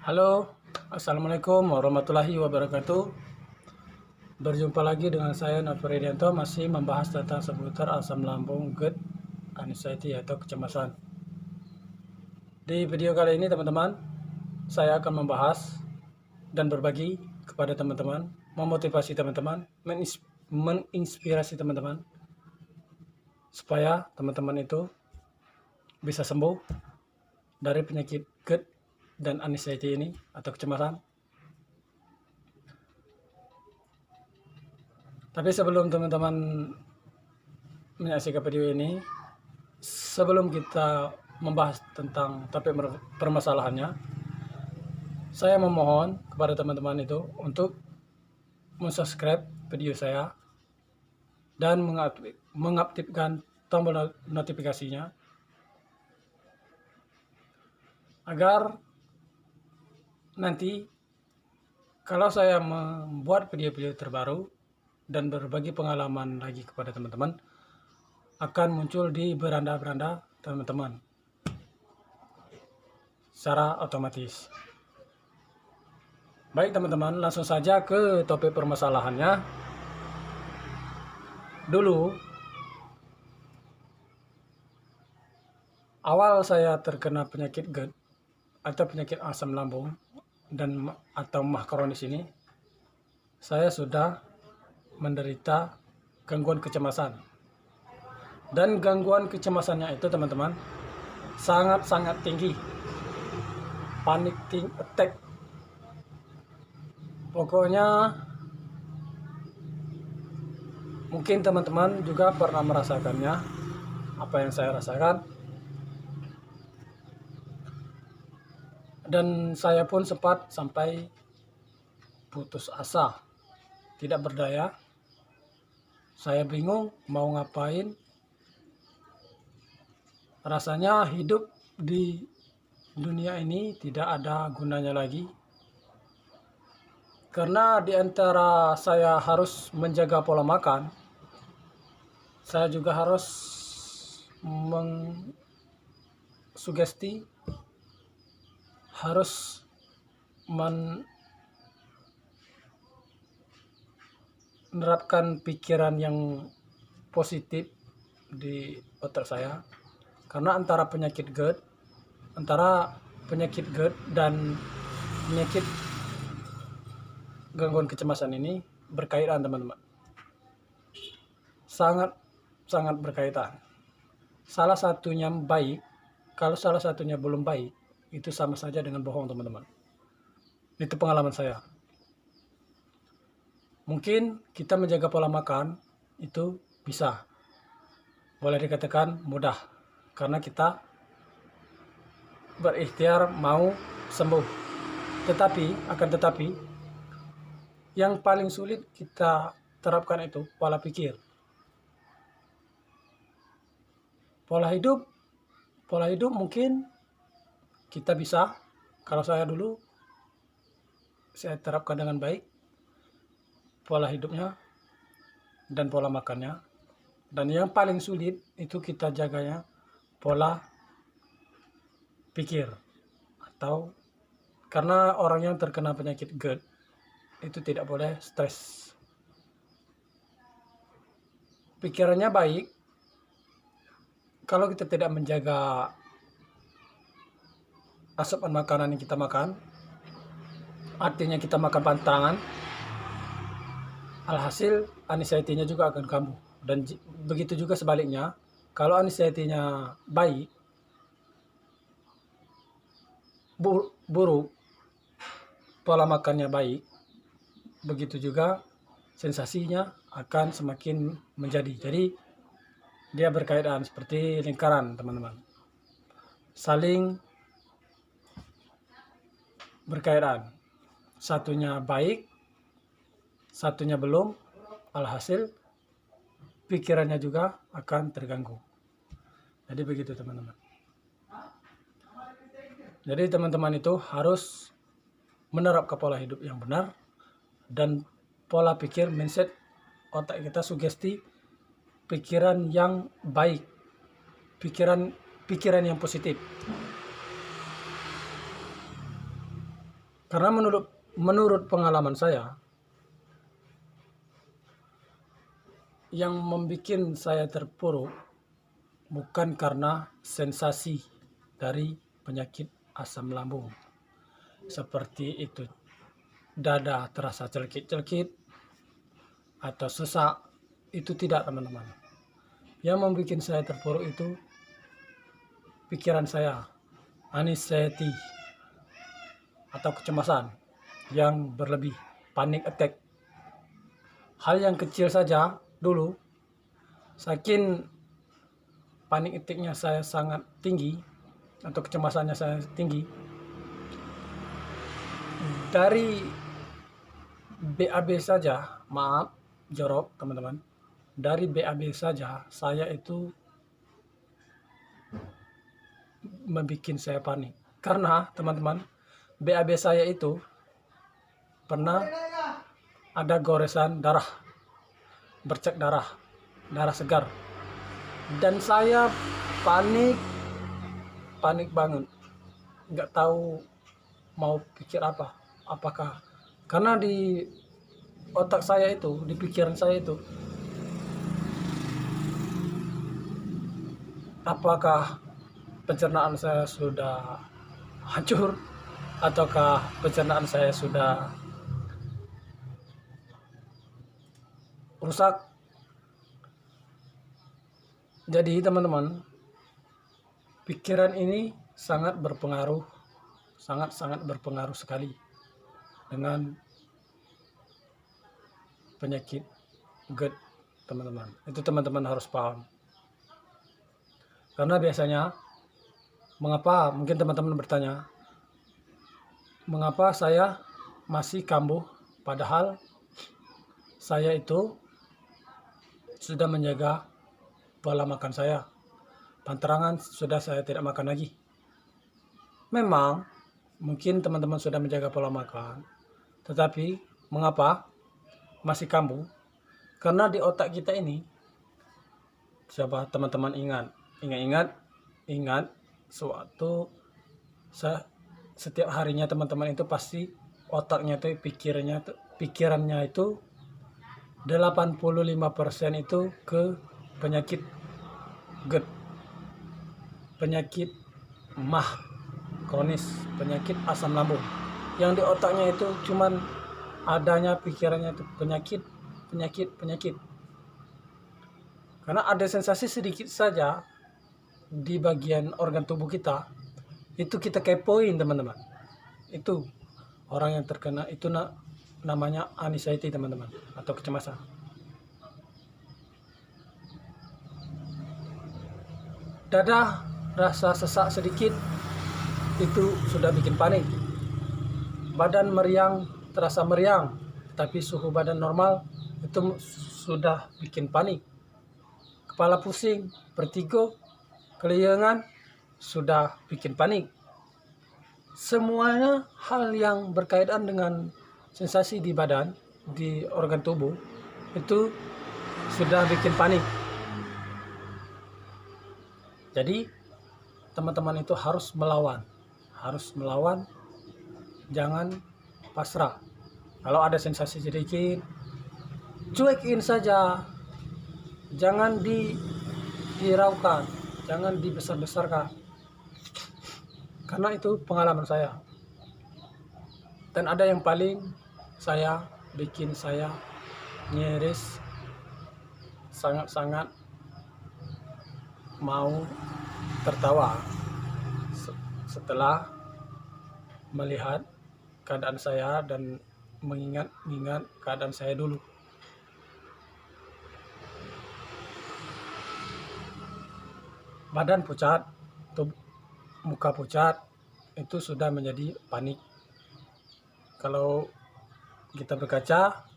Halo, assalamualaikum warahmatullahi wabarakatuh. Berjumpa lagi dengan saya Nofridianto, masih membahas tentang seputar asam lambung, GERD, anxiety atau kecemasan. Di video kali ini teman-teman, saya akan membahas dan berbagi kepada teman-teman, memotivasi teman-teman, menginspirasi teman-teman, supaya teman-teman itu bisa sembuh dari penyakit GERD dan anxiety ini atau kecemasan. Tapi sebelum teman-teman menyaksikan video ini, sebelum kita membahas tentang topik permasalahannya, saya memohon kepada teman-teman itu untuk mensubscribe video saya dan mengaktifkan tombol notifikasinya agar nanti kalau saya membuat video-video terbaru dan berbagi pengalaman lagi kepada teman-teman, akan muncul di beranda-beranda teman-teman secara otomatis. Baik teman-teman, langsung saja ke topik permasalahannya. Dulu, awal saya terkena penyakit GERD atau penyakit asam lambung dan atau MAH kronis ini, saya sudah menderita gangguan kecemasan. Dan gangguan kecemasannya itu teman-teman sangat-sangat tinggi. Panic attack. Pokoknya mungkin teman-teman juga pernah merasakannya apa yang saya rasakan. Dan saya pun sempat sampai putus asa, tidak berdaya. Saya bingung mau ngapain. Rasanya hidup di dunia ini tidak ada gunanya lagi. Karena di antara saya harus menjaga pola makan, saya juga harus mengsugesti, harus menerapkan pikiran yang positif di otak saya. Karena antara penyakit GERD dan penyakit gangguan kecemasan ini berkaitan teman-teman. Sangat berkaitan. Salah satunya baik, kalau salah satunya belum baik, itu sama saja dengan bohong teman-teman. Itu pengalaman saya. Mungkin kita menjaga pola makan itu bisa, boleh dikatakan mudah, karena kita berikhtiar mau sembuh. Tetapi yang paling sulit kita terapkan itu pola pikir. Pola hidup mungkin kita bisa, kalau saya dulu saya terapkan dengan baik pola hidupnya dan pola makannya. Dan yang paling sulit itu kita jaganya pola pikir. Atau karena orang yang terkena penyakit GERD itu tidak boleh stres. Pikirannya baik. Kalau kita tidak menjaga asupan makanan yang kita makan, artinya kita makan pantangan, alhasil anxiety-nya juga akan kambuh. Dan begitu juga sebaliknya, kalau anxiety-nya baik, buruk, pola makannya baik, begitu juga sensasinya akan semakin menjadi. Jadi dia berkaitan seperti lingkaran teman-teman, saling berkaitan. Satunya baik, satunya belum, alhasil pikirannya juga akan terganggu. Jadi begitu teman-teman. Jadi teman-teman itu harus menerapkan pola hidup yang benar dan pola pikir, mindset, otak kita sugesti pikiran yang baik, pikiran yang positif. Karena menurut pengalaman saya, yang membuat saya terpuruk bukan karena sensasi dari penyakit asam lambung seperti itu dada terasa celkit-celkit atau sesak, itu tidak teman-teman. Yang membuat saya terpuruk itu pikiran saya, anxiety atau kecemasan yang berlebih, panic attack. Hal yang kecil saja dulu, saking panic attack-nya saya sangat tinggi atau kecemasannya saya tinggi, dari BAB saja, maaf jorok teman-teman, dari BAB saja saya itu membuat saya panik. Karena teman-teman, BAB saya itu pernah ada goresan darah, bercak darah segar, dan saya panik banget, nggak tahu mau pikir apakah karena di otak saya itu, di pikiran saya itu, apakah pencernaan saya sudah hancur ataukah pencernaan saya sudah rusak. Jadi teman-teman, pikiran ini sangat berpengaruh, sangat berpengaruh sekali dengan penyakit GERD teman-teman. Itu teman-teman harus paham. Karena biasanya, mengapa, mungkin teman-teman bertanya, mengapa saya masih kambuh padahal saya itu sudah menjaga pola makan saya. Panterangan sudah saya tidak makan lagi. Memang mungkin teman-teman sudah menjaga pola makan, tetapi mengapa masih kambuh? Karena di otak kita ini, coba teman-teman ingat suatu setiap harinya teman-teman itu pasti otaknya itu, pikirannya itu 85% itu ke penyakit GERD, penyakit MAH kronis, penyakit asam lambung. Yang di otaknya itu cuman adanya pikirannya itu penyakit. Karena ada sensasi sedikit saja di bagian organ tubuh kita, itu kita kepoin teman-teman. Itu orang yang terkena itu namanya anxiety teman-teman, atau kecemasan. Dada rasa sesak sedikit itu sudah bikin panik. Badan meriang, terasa meriang, tapi suhu badan normal itu sudah bikin panik. Kepala pusing, vertigo, keliengan sudah bikin panik. Semuanya hal yang berkaitan dengan sensasi di badan, di organ tubuh, itu sudah bikin panik. Jadi teman-teman itu harus melawan, jangan pasrah. Kalau ada sensasi sedikit, cuekin saja, jangan dihiraukan, jangan dibesar-besarkan. Karena itu pengalaman saya. Dan ada yang paling bikin saya nyaris sangat-sangat mau tertawa setelah melihat keadaan saya dan mengingat keadaan saya dulu. Badan pucat, muka pucat, itu sudah menjadi panik. Kalau kita berkaca,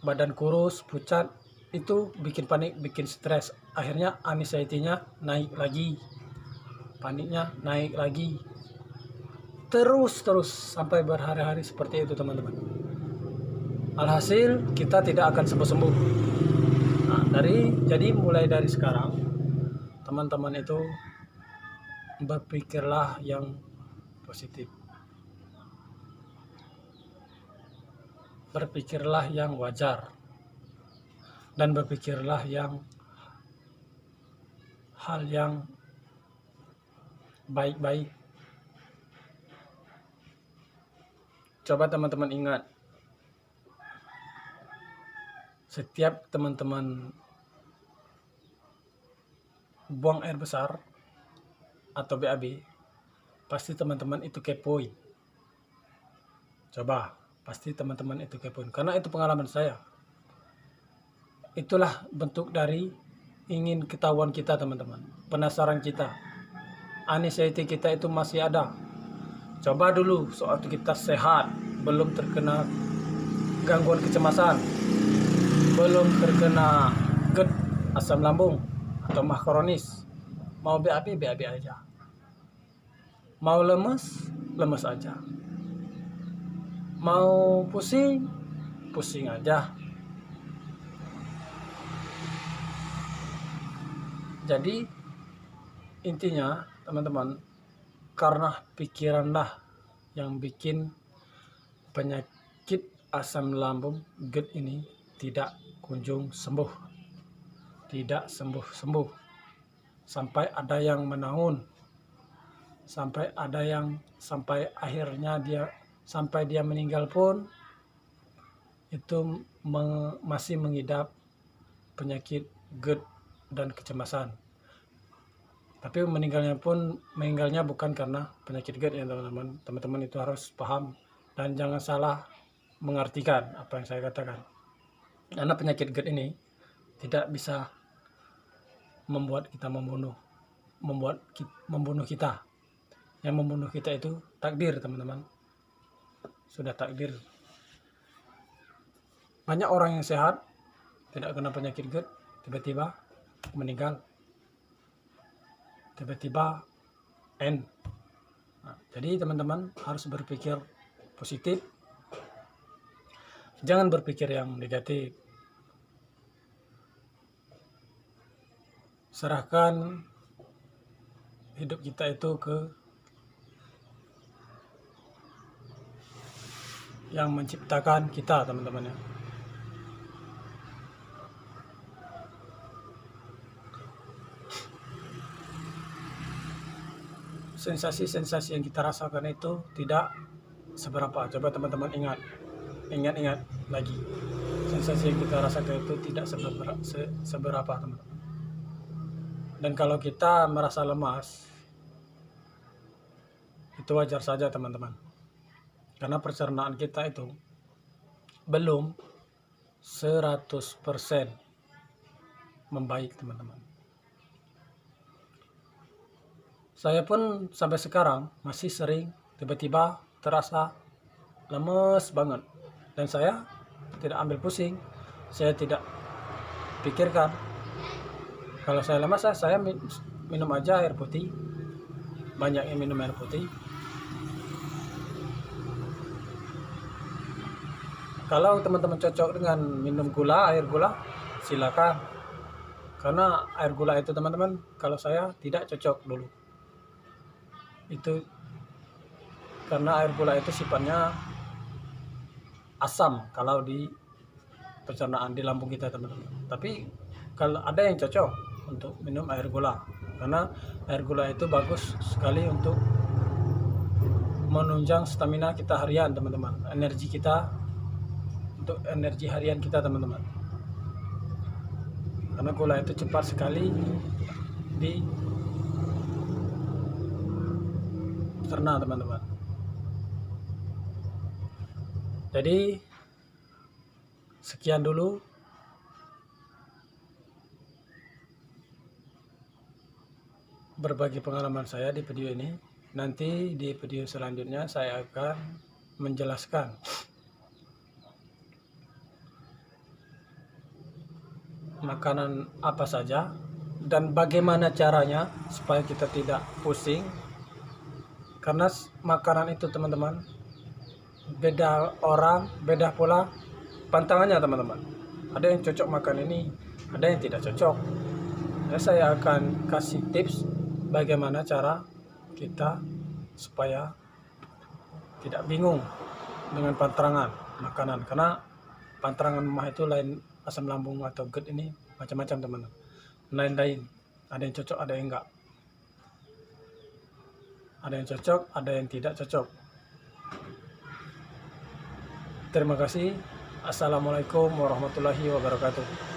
badan kurus, pucat, itu bikin panik, bikin stres. Akhirnya anxiety-nya naik lagi, paniknya naik lagi, terus sampai berhari-hari seperti itu teman-teman. Alhasil kita tidak akan sembuh-sembuh. Nah, jadi mulai dari sekarang teman-teman itu berpikirlah yang positif. Berpikirlah yang wajar dan berpikirlah yang hal yang baik-baik. Coba teman-teman ingat, setiap teman-teman buang air besar atau BAB, pasti teman-teman itu kepoin. Coba, pasti teman-teman itu kepoin, karena itu pengalaman saya. Itulah bentuk dari ingin ketahuan kita teman-teman, penasaran kita, anxiety kita itu masih ada. Coba dulu waktu kita sehat, belum terkena gangguan kecemasan, belum terkena GERD, asam lambung atau mah kronis, mau BAB aja, mau lemes aja, mau pusing aja. Jadi intinya teman-teman, karena pikiranlah yang bikin penyakit asam lambung GERD ini tidak kunjung sembuh, tidak sembuh-sembuh, sampai ada yang menahun, sampai akhirnya sampai dia meninggal pun itu masih mengidap penyakit GERD dan kecemasan. Tapi meninggalnya bukan karena penyakit GERD ya teman-teman. Teman-teman itu harus paham dan jangan salah mengartikan apa yang saya katakan. Karena penyakit GERD ini tidak bisa membuat kita membunuh kita. Yang membunuh kita itu takdir teman-teman. Sudah takdir. Banyak orang yang sehat tidak kena penyakit GERD, tiba-tiba meninggal. Tiba-tiba end. Nah, jadi teman-teman harus berpikir positif, jangan berpikir yang negatif. Serahkan hidup kita itu ke yang menciptakan kita teman-teman ya. Sensasi-sensasi yang kita rasakan itu tidak seberapa. Coba teman-teman ingat lagi. Sensasi yang kita rasakan itu tidak seberapa teman-teman. Dan kalau kita merasa lemas, itu wajar saja teman-teman. Karena pencernaan kita itu belum 100% membaik teman-teman. Saya pun sampai sekarang masih sering tiba-tiba terasa lemes banget. Dan saya tidak ambil pusing. Saya tidak pikirkan. Kalau saya lemas, saya minum aja air putih. Banyak yang minum air putih. Kalau teman-teman cocok dengan minum air gula, silakan. Karena air gula itu teman-teman, kalau saya tidak cocok dulu. Itu karena air gula itu sifatnya asam kalau di pencernaan di lambung kita teman-teman. Tapi kalau ada yang cocok untuk minum air gula, karena air gula itu bagus sekali untuk menunjang stamina kita harian teman-teman, energi harian kita teman-teman. Karena gula itu cepat sekali dicerna teman-teman. Jadi sekian dulu berbagi pengalaman saya di video ini. Nanti di video selanjutnya saya akan menjelaskan makanan apa saja dan bagaimana caranya supaya kita tidak pusing. Karena makanan itu teman-teman beda orang, beda pola pantangannya teman-teman. Ada yang cocok makan ini, ada yang tidak cocok. Ya, saya akan kasih tips bagaimana cara kita supaya tidak bingung dengan pantangan makanan, karena pantangan mah itu lain asam lambung atau GERD ini macam-macam teman, lain-lain, ada yang cocok ada yang enggak, ada yang cocok ada yang tidak cocok. Terima kasih. Assalamualaikum warahmatullahi wabarakatuh.